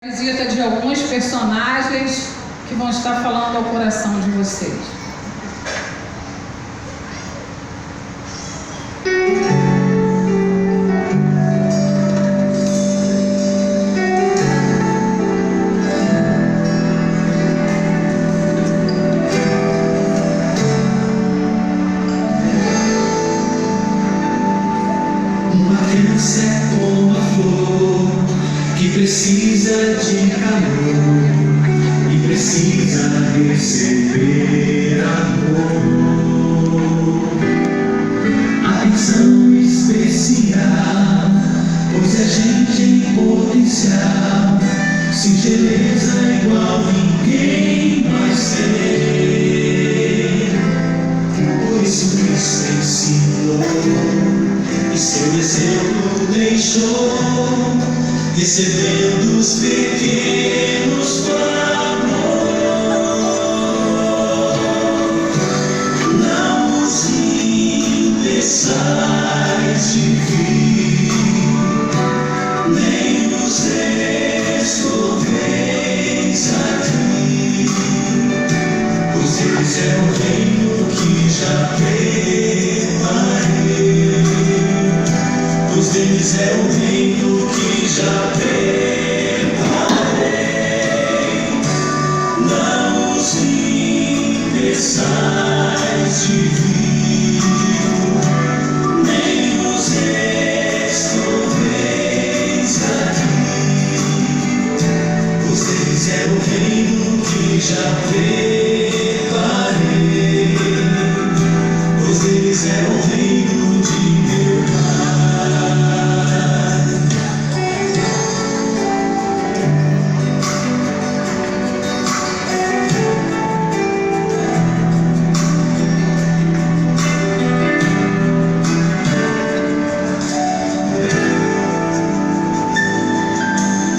Visita de alguns personagens que vão estar falando ao coração de vocês. Uma criança é como a flor que precisa de calor e precisa receber amor, atenção especial, pois a gente em potencial, singeleza igual ninguém mais tem. Por isso Cristo ensinou e seu exemplo deixou, recebendo os pequenos por amor. Não os impeçais de vir, nem os escoveis aqui, pois eles é o reino que já preparei, pois deles é o reino que já preparei. Não os impeçais de vir, nem os escoveis aqui, pois deles é o reino que já preparei, pois deles é o reino de meu Pai.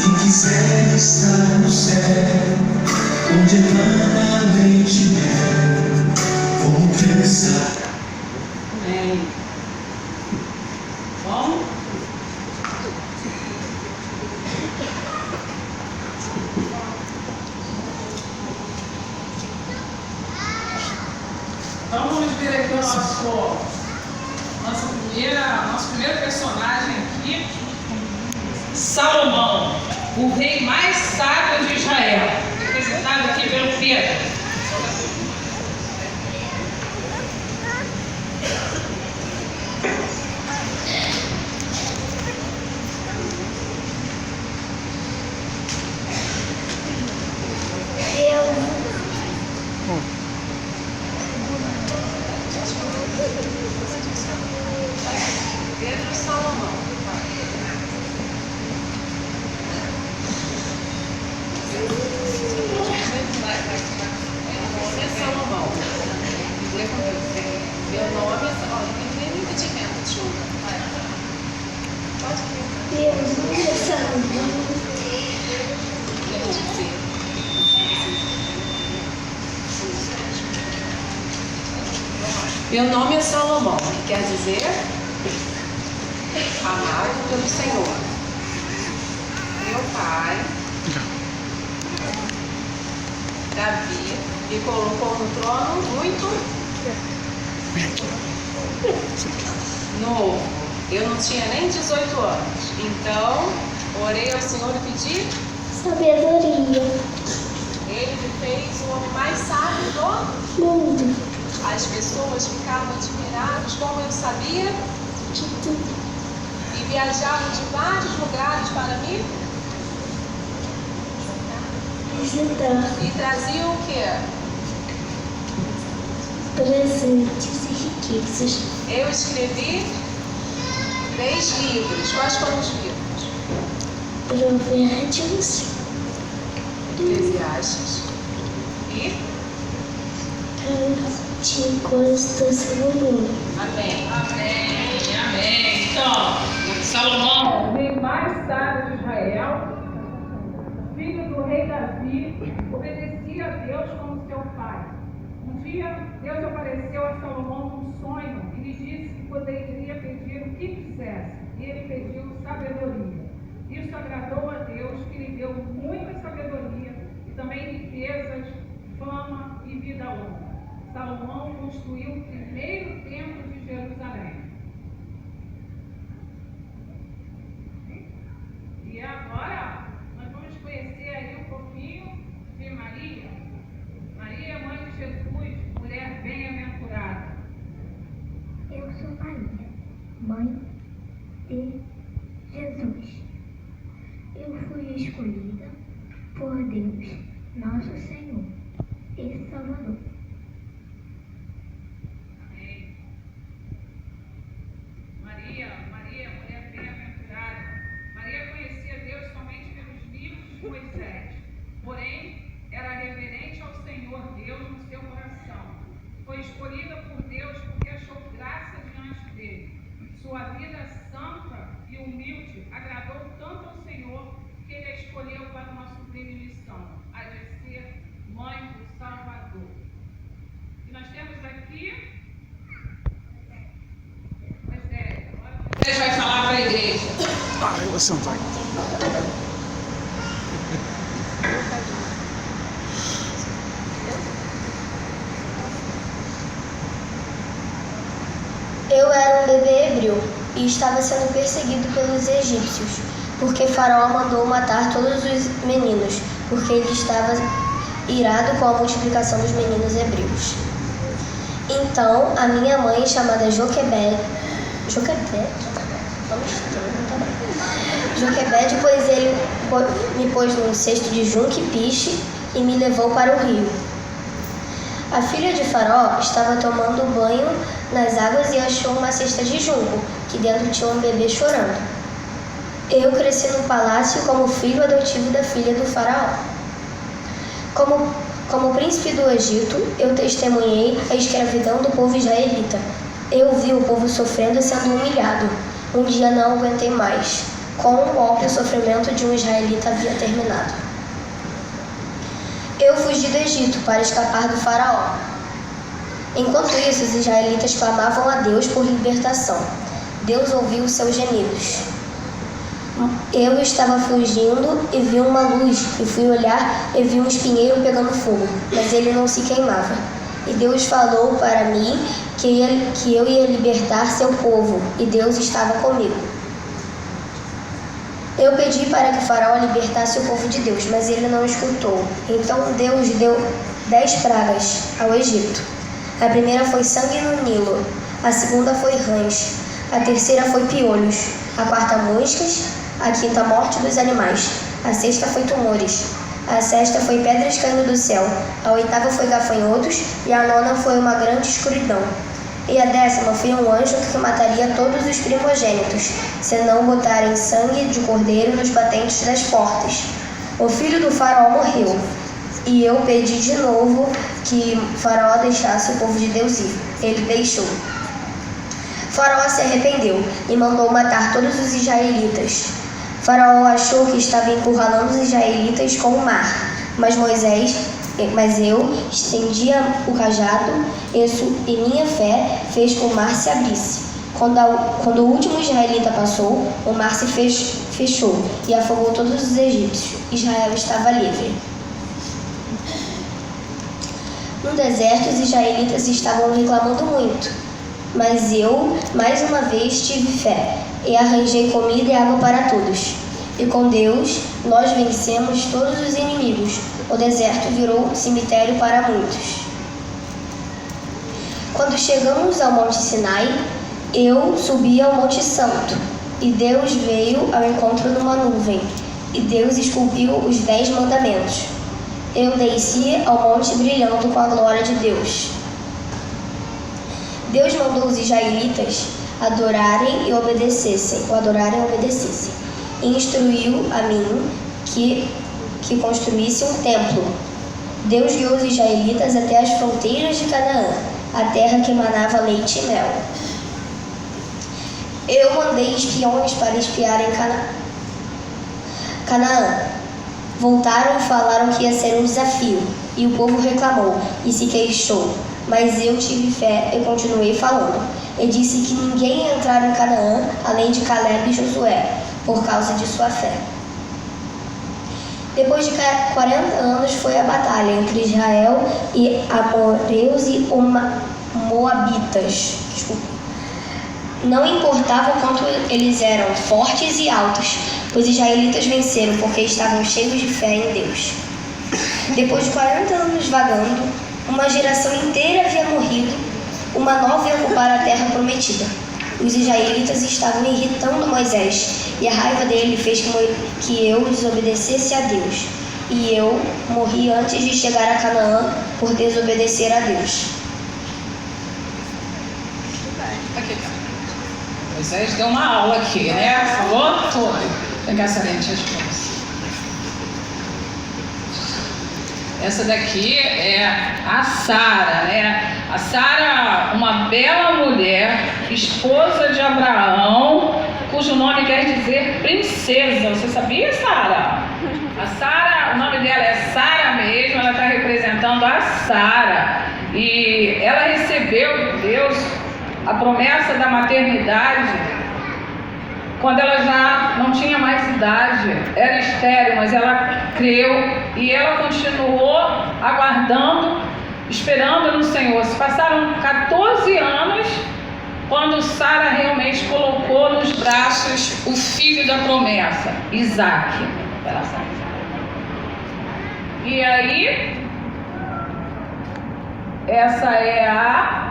Quem quiser estar no céu, onde emana leite e mel, como criança. Amém. Bom? Então vamos ver aqui o nosso primeiro personagem aqui, Salomão, o rei mais sábio de Israel, representado aqui pelo Pedro. Pedro Salomão. Meu nome é Salomão. Meu nome é Salomão. Não tem nem impedimento, desculpa. Pode vir. Meu nome é Salomão. Meu nome é Salomão, que quer dizer amado pelo Senhor. Meu pai, Davi, me colocou no trono muito novo. Eu não tinha nem 18 anos. Então, orei ao Senhor e pedi. Sabedoria. Ele me fez o homem mais sábio do Mundo. As pessoas ficavam admiradas como eu sabia De tudo. e viajavam de vários lugares para mim Visitar. e traziam o quê? Presentes e riquezas. Eu escrevi 3 livros. Quais foram os livros? Provérbios. Eclesiastes e Antigos do Salomão. Amém. Amém, amém. Então, Salomão, o rei mais sábio de Israel, filho do rei Davi, obedecia a Deus como seu pai. Um dia, Deus apareceu a Salomão num sonho e lhe disse que poderia pedir o que quisesse. E ele pediu sabedoria. Isso agradou a Deus, que lhe deu muita sabedoria e também riquezas, fama e vida longa. Salomão construiu o primeiro templo de Jerusalém. E agora nós vamos conhecer aí um pouquinho de Maria. Maria, mãe de Jesus, mulher bem-aventurada. Eu sou Maria, mãe de Jesus. Eu fui escolhida por Deus, nosso Senhor e Salvador. Amém. Maria, mulher bem-aventurada. Maria conhecia Deus somente pelos livros de Moisés, porém era reverente ao Senhor Deus no seu coração. Foi escolhida por Deus porque achou graça diante dele. Sua vida santa e humilde agradou tanto ao Senhor que ele a escolheu para uma sublime missão, a de ser mãe do Salvador. E nós temos aqui Moisés. Agora Moisés vai falar para a igreja. Eu vou sentar. Eu era um bebê hebreu e estava sendo perseguido pelos egípcios, porque Faraó mandou matar todos os meninos, porque ele estava irado com a multiplicação dos meninos hebreus. Então, a minha mãe, chamada Joquebede, pois ele me pôs num cesto de junco e piche e me levou para o rio. A filha de Faraó estava tomando banho nas águas e achou uma cesta de junco, que dentro tinha um bebê chorando. Eu cresci no palácio como filho adotivo da filha do Faraó. Como príncipe do Egito, eu testemunhei a escravidão do povo israelita. Eu vi o povo sofrendo e sendo humilhado. Um dia não aguentei mais. Com um golpe, o sofrimento de um israelita havia terminado. Eu fugi do Egito para escapar do Faraó. Enquanto isso, os israelitas clamavam a Deus por libertação. Deus ouviu os seus gemidos. Eu estava fugindo e vi uma luz, e fui olhar e vi um espinheiro pegando fogo, mas ele não se queimava. E Deus falou para mim que eu ia libertar seu povo, e Deus estava comigo. Eu pedi para que Faraó libertasse o povo de Deus, mas ele não escutou. Então Deus deu 10 pragas ao Egito. A primeira foi sangue no Nilo, a segunda foi rãs, a terceira foi piolhos, a quarta moscas, a quinta morte dos animais, a sexta foi tumores, a sexta foi pedras caindo do céu, a oitava foi gafanhotos e a nona foi uma grande escuridão. E a 10ª foi um anjo que mataria todos os primogênitos, se não botarem sangue de cordeiro nos batentes das portas. O filho do Faraó morreu, e eu pedi de novo que Faraó deixasse o povo de Deus ir. Ele deixou. Faraó se arrependeu e mandou matar todos os israelitas. Faraó achou que estava encurralando os israelitas com o mar, mas eu estendia o cajado e minha fé fez que o mar se abrisse. Quando o último israelita passou, o mar se fechou e afogou todos os egípcios. Israel estava livre. No deserto, os israelitas estavam reclamando muito, mas eu, mais uma vez, tive fé e arranjei comida e água para todos. E com Deus, nós vencemos todos os inimigos. O deserto virou cemitério para muitos. Quando chegamos ao Monte Sinai, eu subi ao Monte Santo, e Deus veio ao encontro numa nuvem, e Deus esculpiu os 10 mandamentos. Eu desci ao monte brilhando com a glória de Deus. Deus mandou os israelitas adorarem e obedecessem, e instruiu a mim que construísse um templo. Deus guiou os israelitas até as fronteiras de Canaã, a terra que manava leite e mel. Eu mandei espiões para espiarem Canaã. Voltaram e falaram que ia ser um desafio, e o povo reclamou e se queixou. Mas eu tive fé e continuei falando. E disse que ninguém ia entrar em Canaã além de Caleb e Josué, por causa de sua fé. Depois de 40 anos foi a batalha entre Israel e amoreus e moabitas. Não importava o quanto eles eram fortes e altos, os israelitas venceram porque estavam cheios de fé em Deus. Depois de 40 anos vagando, uma geração inteira havia morrido, uma nova ia ocupar a terra prometida. Os israelitas estavam irritando Moisés, e a raiva dele fez que eu desobedecesse a Deus. E eu morri antes de chegar a Canaã por desobedecer a Deus. Moisés deu uma aula aqui, né? Falou tudo. Vou pegar essa lente de você. Essa daqui é a Sara, né? A Sara, uma bela mulher, esposa de Abraão, cujo nome quer dizer princesa. Você sabia, Sara? A Sara, o nome dela é Sara mesmo, ela está representando a Sara. E ela recebeu de Deus a promessa da maternidade quando ela já não tinha mais idade, era estéril, mas ela creu e ela continuou aguardando, esperando no Senhor. Se passaram 14 anos quando Sara realmente colocou nos braços o filho da promessa, Isaac. E aí, essa é a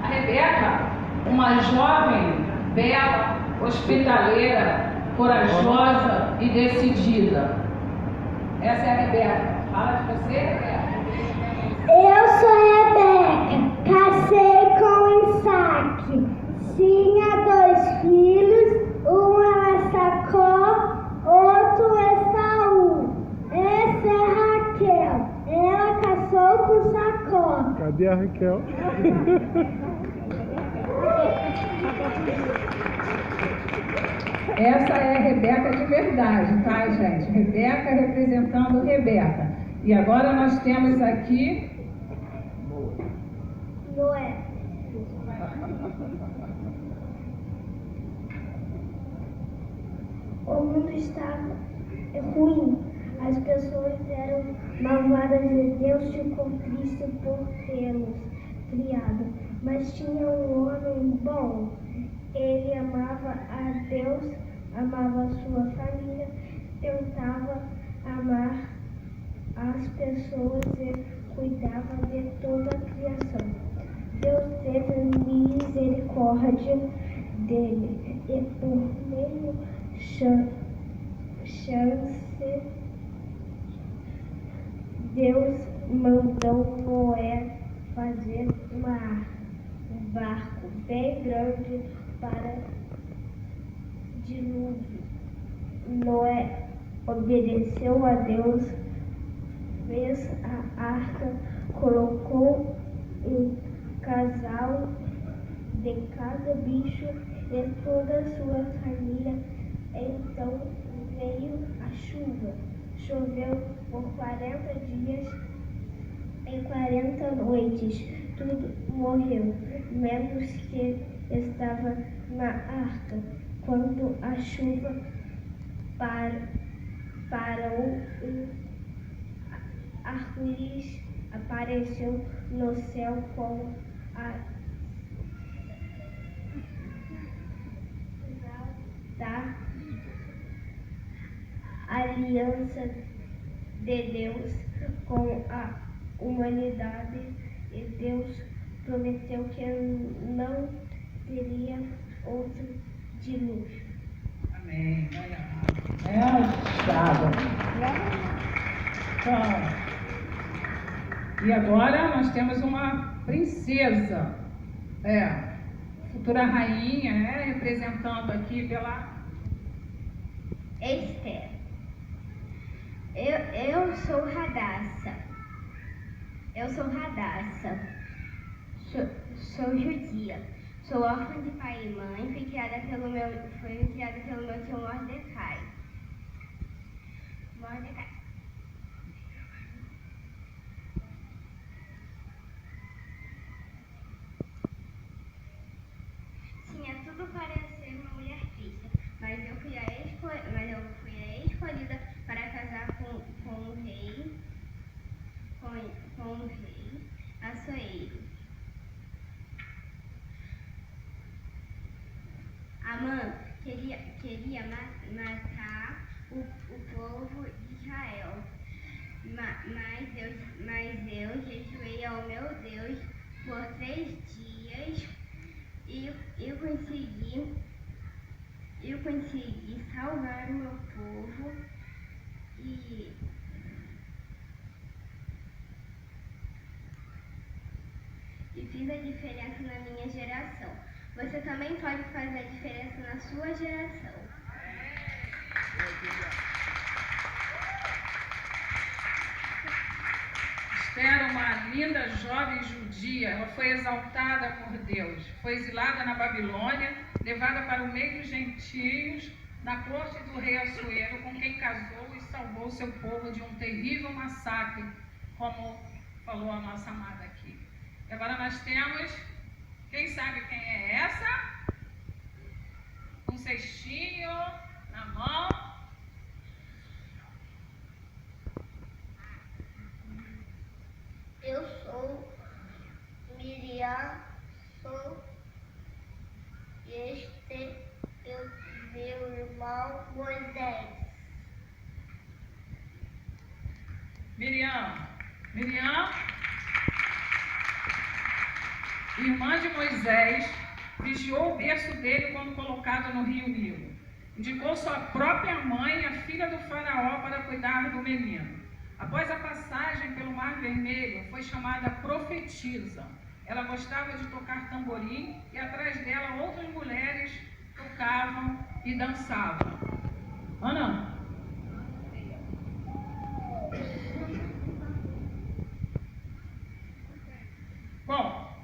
Rebeca, uma jovem, bela, hospitaleira, corajosa e decidida. Essa é a Rebeca. Fala de você, Rebeca. Eu sou Rebeca, casei com Isaac. Tinha 2 filhos, um é Jacó, outro é Saul. Essa é Raquel, ela casou com Jacó. Cadê a Raquel? Essa é a Rebeca de verdade, tá, gente? Rebeca representando Rebeca. E agora nós temos aqui Noé. O mundo estava ruim. As pessoas eram malvadas e Deus ficou triste por tê-los criado. Mas tinha um homem bom. Ele amava a Deus, amava a sua família, tentava amar as pessoas e cuidava de toda a criação. Deus teve misericórdia dele e por meio chance Deus mandou Noé fazer um barco bem grande para dilúvio. Noé obedeceu a Deus, fez a arca, colocou um casal de cada bicho e toda a sua família. Então veio a chuva. Choveu por 40 dias e 40 noites. Tudo morreu, menos que estava na arca. Quando a chuva parou, um arco-íris apareceu no céu com a da aliança de Deus com a humanidade, e Deus prometeu que não teria outro dilúvio. Amém. É estado. Então, e agora nós temos uma princesa, futura rainha, representando aqui pela Esther. Eu sou Radassa. Sou judia. Sou órfã de pai e mãe. Fui criada pelo meu tio Mordecai. queria matar o povo de Israel. Mas eu jejuei ao meu Deus por 3 dias e consegui salvar o meu povo e fiz a diferença na minha geração. Você também pode fazer a diferença na sua geração. Esther era uma linda jovem judia. Ela foi exaltada por Deus. Foi exilada na Babilônia, levada para o meio dos gentios, na corte do rei Assuero, com quem casou e salvou seu povo de um terrível massacre, como falou a nossa amada aqui. E agora nós temos, quem sabe quem é essa? Um cestinho na mão. Eu sou Miriam, sou meu irmão Moisés. Miriam, irmã de Moisés, vigiou o berço dele quando colocado no rio Nilo. Indicou sua própria mãe, a filha do faraó, para cuidar do menino. Após a passagem pelo Mar Vermelho, foi chamada profetisa. Ela gostava de tocar tamborim e atrás dela outras mulheres tocavam e dançavam. Ana? Bom,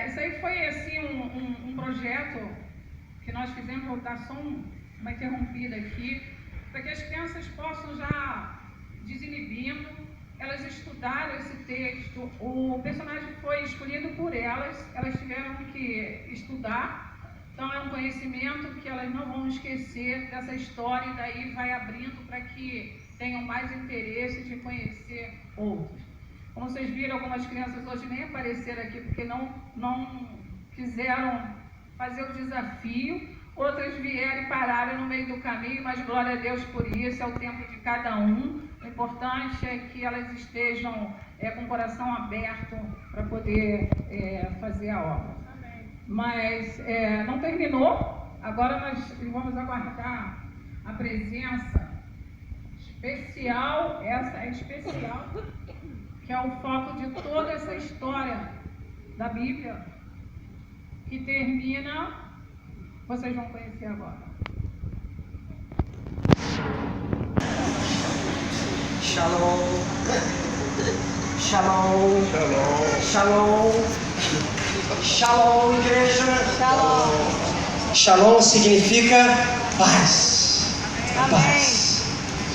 isso aí foi assim um projeto que nós fizemos. Vou dar só uma interrompida aqui, para que as crianças possam já desinibindo, elas estudaram esse texto. O personagem foi escolhido por elas tiveram que estudar, então é um conhecimento que elas não vão esquecer dessa história, e daí vai abrindo para que tenham mais interesse de conhecer outros. Como vocês viram, algumas crianças hoje nem apareceram aqui porque não quiseram fazer o desafio. Outras vieram e pararam no meio do caminho, mas glória a Deus por isso, é o tempo de cada um. O importante é que elas estejam com o coração aberto para poder fazer a obra. Mas não terminou, agora nós vamos aguardar a presença especial, essa é especial, que é o foco de toda essa história da Bíblia, que termina. Vocês vão conhecer agora. Shalom. Shalom. Shalom. Shalom. Shalom, igreja. Shalom. Shalom significa paz. A paz.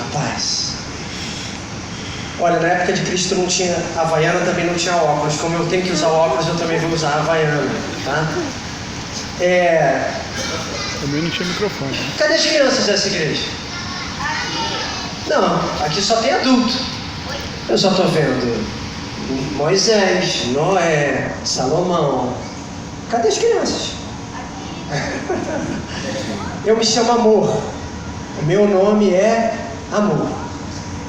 A paz. Olha, na época de Cristo não tinha Havaiana, também não tinha óculos. Como eu tenho que usar óculos, eu também vou usar Havaiana, tá? Também não tinha microfone. Cadê as crianças dessa igreja? Não, aqui só tem adulto. Eu só estou vendo Moisés, Noé, Salomão. Cadê as crianças? Eu me chamo Amor. O meu nome é Amor.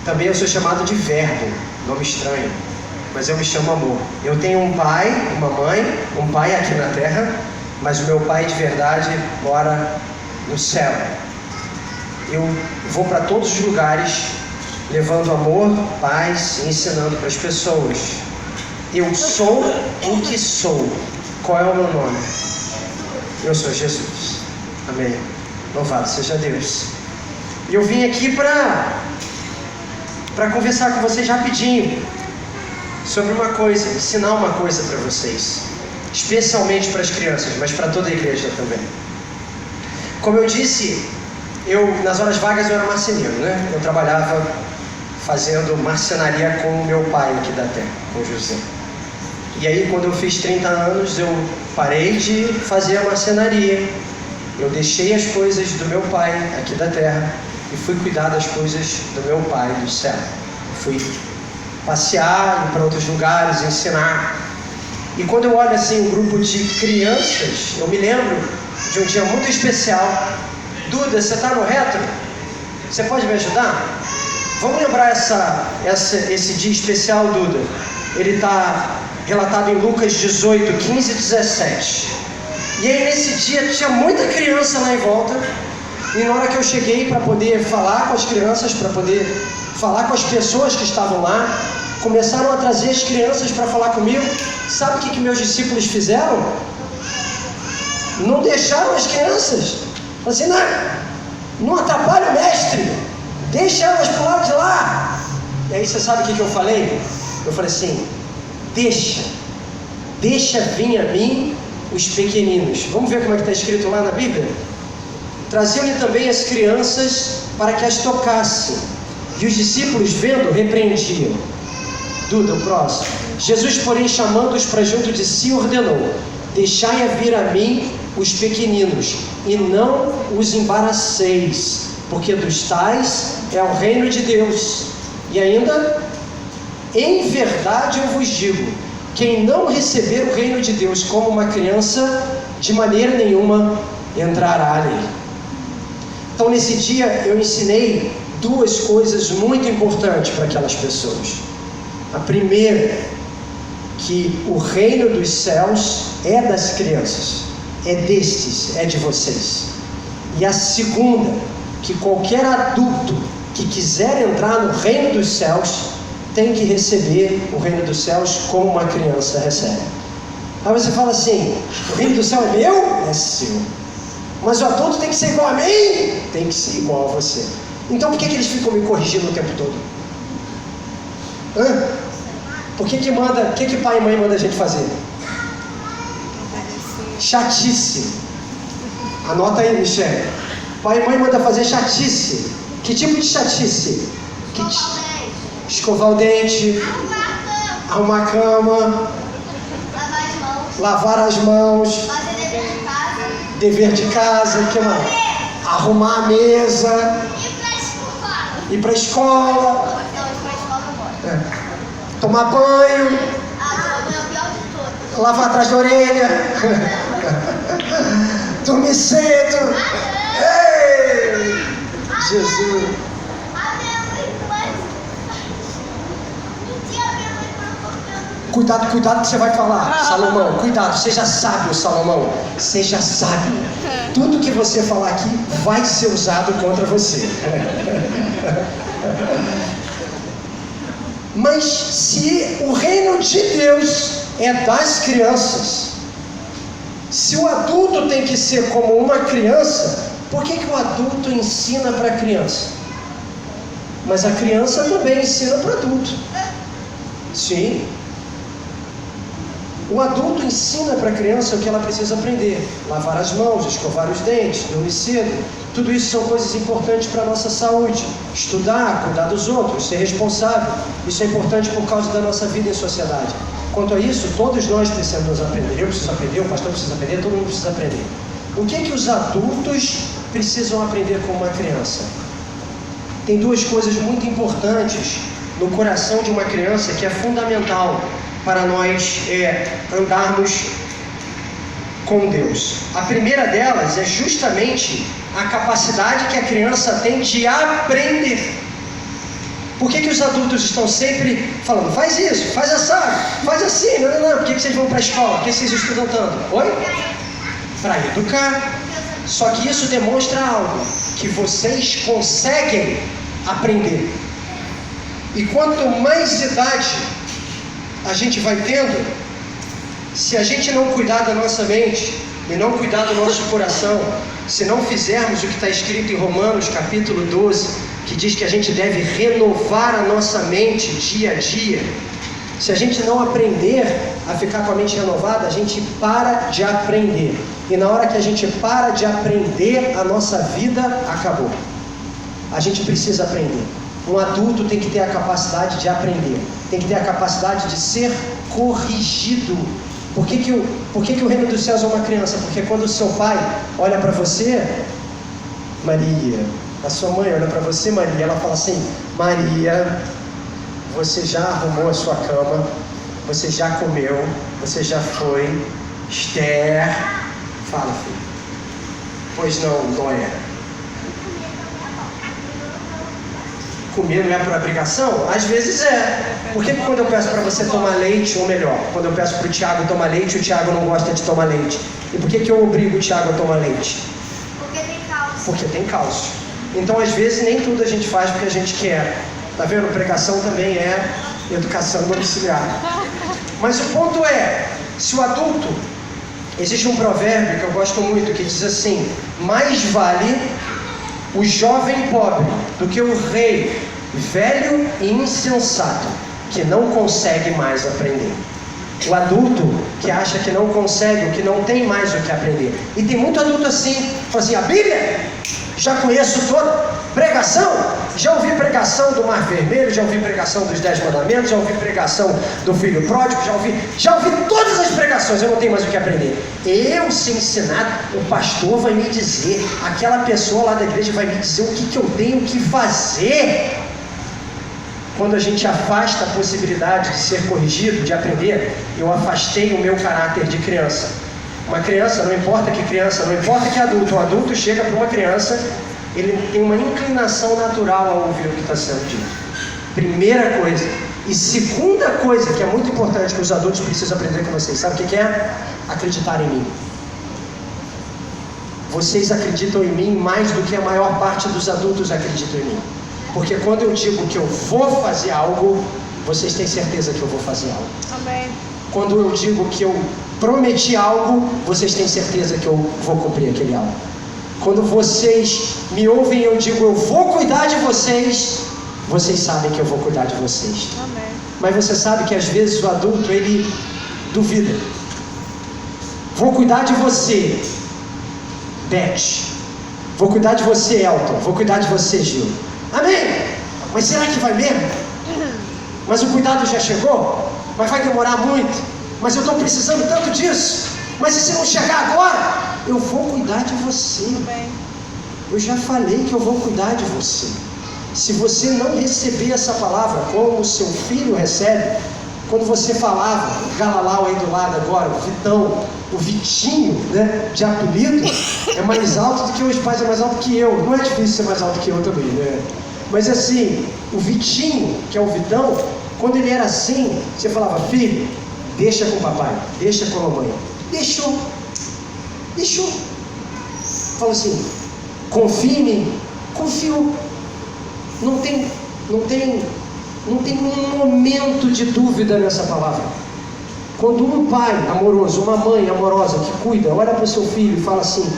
Também eu sou chamado de Verbo, nome estranho, mas eu me chamo Amor. Eu tenho um pai, uma mãe, um pai aqui na terra, mas o meu pai de verdade mora no céu. Eu vou para todos os lugares levando amor, paz e ensinando para as pessoas. Eu sou o que sou. Qual é o meu nome? Eu sou Jesus. Amém. Louvado seja Deus. E eu vim aqui para conversar com vocês rapidinho sobre uma coisa, ensinar uma coisa para vocês. Especialmente para as crianças, mas para toda a igreja também. Como eu disse, nas horas vagas eu era marceneiro, né? Eu trabalhava fazendo marcenaria com o meu pai aqui da terra, com o José. E aí, quando eu fiz 30 anos, eu parei de fazer a marcenaria. Eu deixei as coisas do meu pai aqui da terra e fui cuidar das coisas do meu pai do céu. Fui passear, ir para outros lugares, ensinar. E quando eu olho assim um grupo de crianças, eu me lembro de um dia muito especial. Duda, você está no retro? Você pode me ajudar? Vamos lembrar esse dia especial, Duda. Ele está relatado em Lucas 18, 15 e 17. E aí nesse dia tinha muita criança lá em volta. E na hora que eu cheguei para poder falar com as crianças, para poder falar com as pessoas que estavam lá, começaram a trazer as crianças para falar comigo. Sabe o que meus discípulos fizeram? Não deixaram as crianças. Assim, não atrapalha o mestre. Deixa elas para o lado de lá. E aí você sabe o que eu falei? Eu falei assim, deixa vir a mim os pequeninos. Vamos ver como é que está escrito lá na Bíblia? Traziam-lhe também as crianças para que as tocasse. E os discípulos, vendo, repreendiam. Duda, o próximo. Jesus, porém, chamando-os para junto de si, ordenou: deixai vir a mim os pequeninos, e não os embaraceis, porque dos tais é o reino de Deus. E ainda, em verdade eu vos digo, quem não receber o reino de Deus como uma criança, de maneira nenhuma entrará nele. Então nesse dia eu ensinei duas coisas muito importantes para aquelas pessoas. A primeira, que o reino dos céus é das crianças, é destes, é de vocês. E a segunda, que qualquer adulto que quiser entrar no reino dos céus tem que receber o reino dos céus como uma criança recebe. Aí você fala assim, o reino do céu é meu? É seu. Mas o adulto tem que ser igual a mim? Tem que ser igual a você. Então por que eles ficam me corrigindo o tempo todo? Por que pai e mãe mandam a gente fazer? Chatice. Anota aí, Michele. Pai e mãe mandam fazer chatice. Que tipo de chatice? Escovar o dente. Arrumar a cama. Lavar as mãos. Fazer dever de casa. O que mais? Arrumar a mesa. Ir para a escola. Tomar banho. Lavar atrás da orelha. Dormir cedo. Ei! Jesus. Cuidado que você vai falar, Salomão. Cuidado, seja sábio, Salomão. Seja sábio. Tudo que você falar aqui vai ser usado contra você. Mas se o reino de Deus é das crianças, se o adulto tem que ser como uma criança, por que o adulto ensina para a criança? Mas a criança também ensina para o adulto. Sim. O adulto ensina para a criança o que ela precisa aprender. Lavar as mãos, escovar os dentes, dormir cedo. Tudo isso são coisas importantes para a nossa saúde. Estudar, cuidar dos outros, ser responsável. Isso é importante por causa da nossa vida em sociedade. Quanto a isso, todos nós precisamos aprender. Eu preciso aprender, o pastor precisa aprender, todo mundo precisa aprender. O que os adultos precisam aprender como uma criança? Tem duas coisas muito importantes no coração de uma criança que é fundamental para nós andarmos com Deus. A primeira delas é justamente a capacidade que a criança tem de aprender. Por que os adultos estão sempre falando, faz isso, faz assado, faz assim, não, por que vocês vão para a escola, por que vocês estudam tanto? Oi? Para educar. Só que isso demonstra algo, que vocês conseguem aprender. E quanto mais idade a gente vai tendo, se a gente não cuidar da nossa mente e não cuidar do nosso coração, se não fizermos o que está escrito em Romanos capítulo 12, que diz que a gente deve renovar a nossa mente dia a dia, se a gente não aprender a ficar com a mente renovada, a gente para de aprender. E na hora que a gente para de aprender, a nossa vida acabou. A gente precisa aprender. Um adulto tem que ter a capacidade de aprender, tem que ter a capacidade de ser corrigido. Por que o reino dos céus é uma criança? Porque quando o seu pai olha para você, Maria, a sua mãe olha para você, Maria, ela fala assim, Maria, você já arrumou a sua cama, você já comeu, você já foi, Esther, fala, filho. Pois não, não é. Comer não é por obrigação? Às vezes é. Por que quando eu peço para você tomar leite, ou melhor, quando eu peço para o Tiago tomar leite, o Tiago não gosta de tomar leite? E por que eu obrigo o Tiago a tomar leite? Porque tem cálcio. Porque tem cálcio. Então, às vezes, nem tudo a gente faz porque a gente quer. Tá vendo? Pregação também é educação domiciliar. Mas o ponto é, se o adulto... Existe um provérbio que eu gosto muito, que diz assim: mais vale o jovem pobre do que o rei velho e insensato, que não consegue mais aprender. O adulto que acha que não consegue, que não tem mais o que aprender. E tem muito adulto assim, fala assim: a Bíblia, já conheço toda. Pregação, já ouvi pregação do Mar Vermelho, já ouvi pregação dos 10 Mandamentos, já ouvi pregação do Filho Pródigo, já ouvi todas as pregações, eu não tenho mais o que aprender. Eu, sem ensinar, o pastor vai me dizer, aquela pessoa lá da igreja vai me dizer o que eu tenho que fazer. Quando a gente afasta a possibilidade de ser corrigido, de aprender, eu afastei o meu caráter de criança. Uma criança, não importa que adulto, um adulto chega para uma criança, ele tem uma inclinação natural a ouvir o que está sendo dito. Primeira coisa. E segunda coisa que é muito importante que os adultos precisam aprender com vocês, sabe o que é? Acreditar em mim. Vocês acreditam em mim mais do que a maior parte dos adultos acreditam em mim. Porque quando eu digo que eu vou fazer algo, vocês têm certeza que eu vou fazer algo. Amém. Quando eu digo que eu prometi algo, vocês têm certeza que eu vou cumprir aquele algo. Quando vocês me ouvem e eu digo eu vou cuidar de vocês, vocês sabem que eu vou cuidar de vocês. Amém. Mas você sabe que às vezes o adulto, ele duvida. Vou cuidar de você, Beth. Vou cuidar de você, Elton. Vou cuidar de você, Gil. Amém? Mas será que vai mesmo? Mas o cuidado já chegou? Mas vai demorar muito? Mas eu estou precisando tanto disso? Mas e se não chegar agora? Eu vou cuidar de você. Amém. Eu já falei que eu vou cuidar de você. Se você não receber essa palavra como o seu filho recebe, quando você falava, o Galalau aí do lado agora, o Vitão, o Vitinho, né, de apelido, é mais alto do que os pais, é mais alto que eu. Não é difícil ser mais alto que eu também, né? Mas assim, o Vitinho, que é o Vitão, quando ele era assim, você falava: filho, deixa com o papai, deixa com a mamãe. Deixou. Fala assim: confia em mim. Confiou. Não tem um momento de dúvida nessa palavra. Quando um pai amoroso, uma mãe amorosa que cuida, olha para o seu filho e fala assim: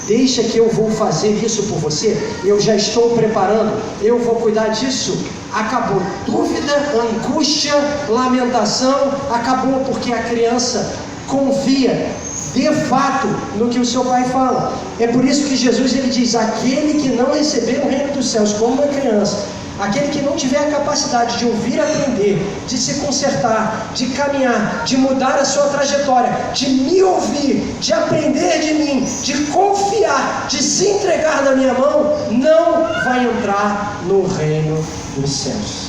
deixa que eu vou fazer isso por você, eu já estou preparando, eu vou cuidar disso. Acabou dúvida, angústia, lamentação, acabou, porque a criança confia de fato no que o seu pai fala. É por isso que Jesus ele diz: aquele que não receber o reino dos céus como uma criança, aquele que não tiver a capacidade de ouvir, aprender, de se consertar, de caminhar, de mudar a sua trajetória, de me ouvir, de aprender de mim, de confiar, de se entregar na minha mão, não vai entrar no reino dos céus.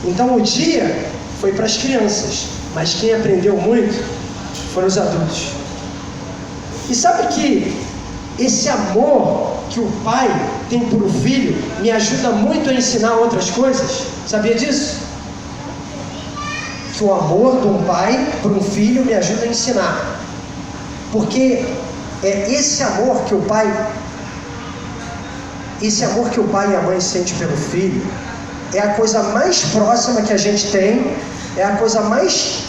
Então o dia foi para as crianças, mas quem aprendeu muito foram os adultos. E sabe que esse amor que o pai tem por o filho me ajuda muito a ensinar outras coisas? Sabia disso? Que o amor de um pai por um filho me ajuda a ensinar. Porque é esse amor que o pai e a mãe sentem pelo filho, é a coisa mais próxima que a gente tem, é a coisa mais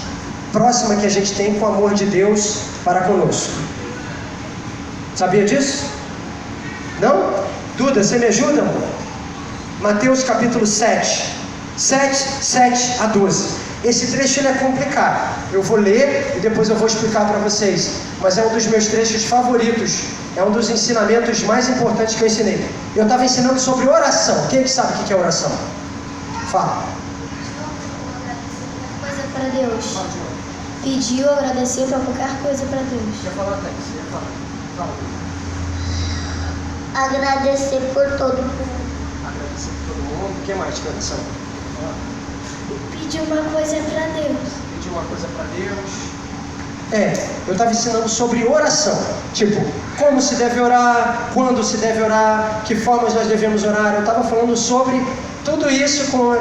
próxima que a gente tem com o amor de Deus para conosco. Sabia disso? Não? Duda, você me ajuda, amor? Mateus capítulo 7, 7 a 12. Esse trecho ele é complicado. Eu vou ler e depois eu vou explicar para vocês. Mas é um dos meus trechos favoritos. É um dos ensinamentos mais importantes que eu ensinei. Eu estava ensinando sobre oração. Quem que sabe o que é oração? Fala. Coisa para Deus. Pediu, agradeceu para qualquer coisa para Deus. Quer falar, Tex? Quer falar? Fala. Agradecer por todo mundo. Agradecer por todo mundo. O que mais de oração? Pedir uma coisa para Deus. Pedir uma coisa para Deus. Eu estava ensinando sobre oração. Tipo, como se deve orar, quando se deve orar, que formas nós devemos orar. Eu estava falando sobre tudo isso com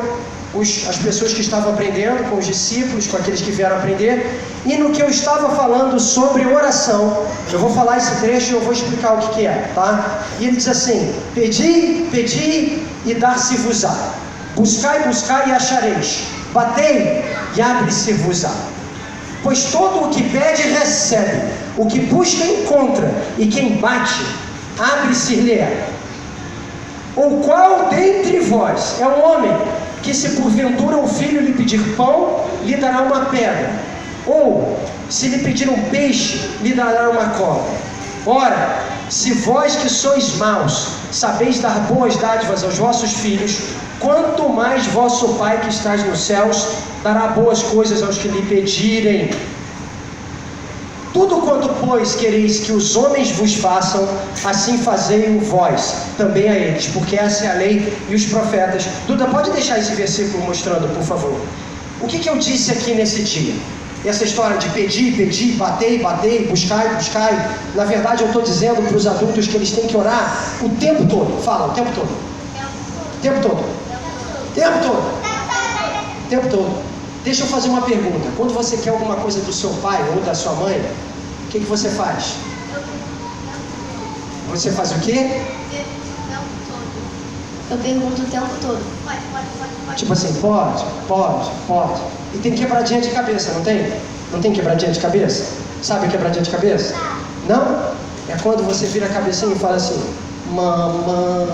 as pessoas que estavam aprendendo, com os discípulos, com aqueles que vieram aprender. E no que eu estava falando sobre oração, eu vou falar esse trecho e eu vou explicar o que é, tá? E ele diz assim: pedi, pedi e dar-se-vos-á. Buscai, buscai e achareis. Batei e abre-se-vos-á. Pois todo o que pede, recebe. O que busca, encontra. E quem bate, abre-se-lhe-á. Ou qual dentre vós é um homem que, se porventura o filho lhe pedir pão, lhe dará uma pedra? Ou, se lhe pedir um peixe, lhe dará uma cobra? Ora, se vós que sois maus, sabeis dar boas dádivas aos vossos filhos, quanto mais vosso Pai que estás nos céus dará boas coisas aos que lhe pedirem. Tudo quanto, pois, quereis que os homens vos façam, assim fazei-o vós também a eles, porque essa é a lei e os profetas. Duda, pode deixar esse versículo mostrando, por favor? O que eu disse aqui nesse dia? Essa história de pedir, pedir, batei, batei, buscai, buscai. Na verdade, eu estou dizendo para os adultos que eles têm que orar o tempo todo. Fala, o tempo todo. O tempo todo. O tempo todo. O tempo todo. Deixa eu fazer uma pergunta. Quando você quer alguma coisa do seu pai ou da sua mãe, o que você faz? Você faz o quê? Eu pergunto o tempo todo. Tipo assim, pode. E tem quebradinha de cabeça, não tem? Não tem quebradinha de cabeça? Sabe quebradinha de cabeça? Não? É quando você vira a cabecinha e fala assim: mamãe,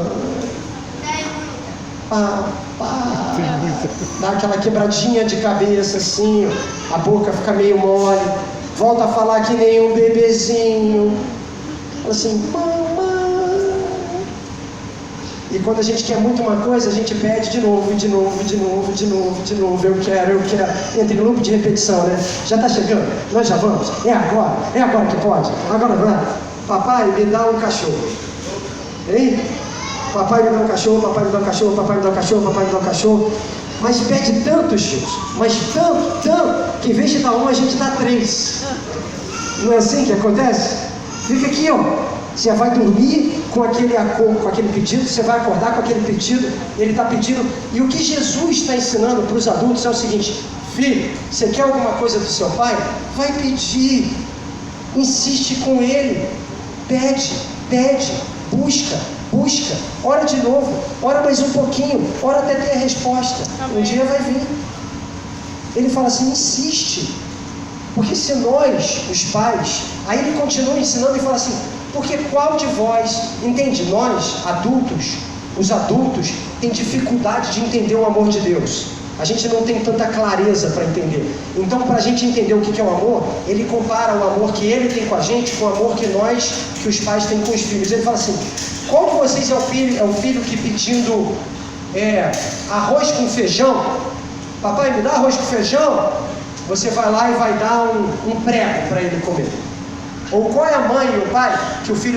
papai. Dá aquela quebradinha de cabeça assim, a boca fica meio mole, volta a falar que nem um bebezinho. Fala assim: mamãe. E quando a gente quer muito uma coisa, a gente pede de novo. Eu quero. Entra em loop de repetição, né? Já está chegando? Nós já vamos? É agora que pode? Agora vai. Papai, me dá um cachorro. Hein? Papai me dá um cachorro, papai me dá um cachorro, papai me dá um cachorro, papai me dá um cachorro. Mas pede tanto, Gilson, mas tanto, que em vez de dar um, a gente dá 3. Não é assim que acontece? Fica aqui, ó. Você vai dormir com aquele pedido, você vai acordar com aquele pedido, ele está pedindo. E o que Jesus está ensinando para os adultos é o seguinte: filho, você quer alguma coisa do seu pai? Vai pedir, insiste com ele, pede, busca, ora de novo, ora mais um pouquinho, ora até ter a resposta. Um dia vai vir. Ele fala assim: insiste, porque se nós, os pais, aí ele continua ensinando e fala assim: porque qual de vós, entende? Nós, adultos, os adultos têm dificuldade de entender o amor de Deus. A gente não tem tanta clareza para entender. Então, para a gente entender o que é o amor, ele compara o amor que ele tem com a gente com o amor que os pais têm com os filhos. Ele fala assim: qual de vocês é o filho que pedindo arroz com feijão? Papai, me dá arroz com feijão? Você vai lá e vai dar um prego para ele comer. Ou qual é a mãe e o pai que o filho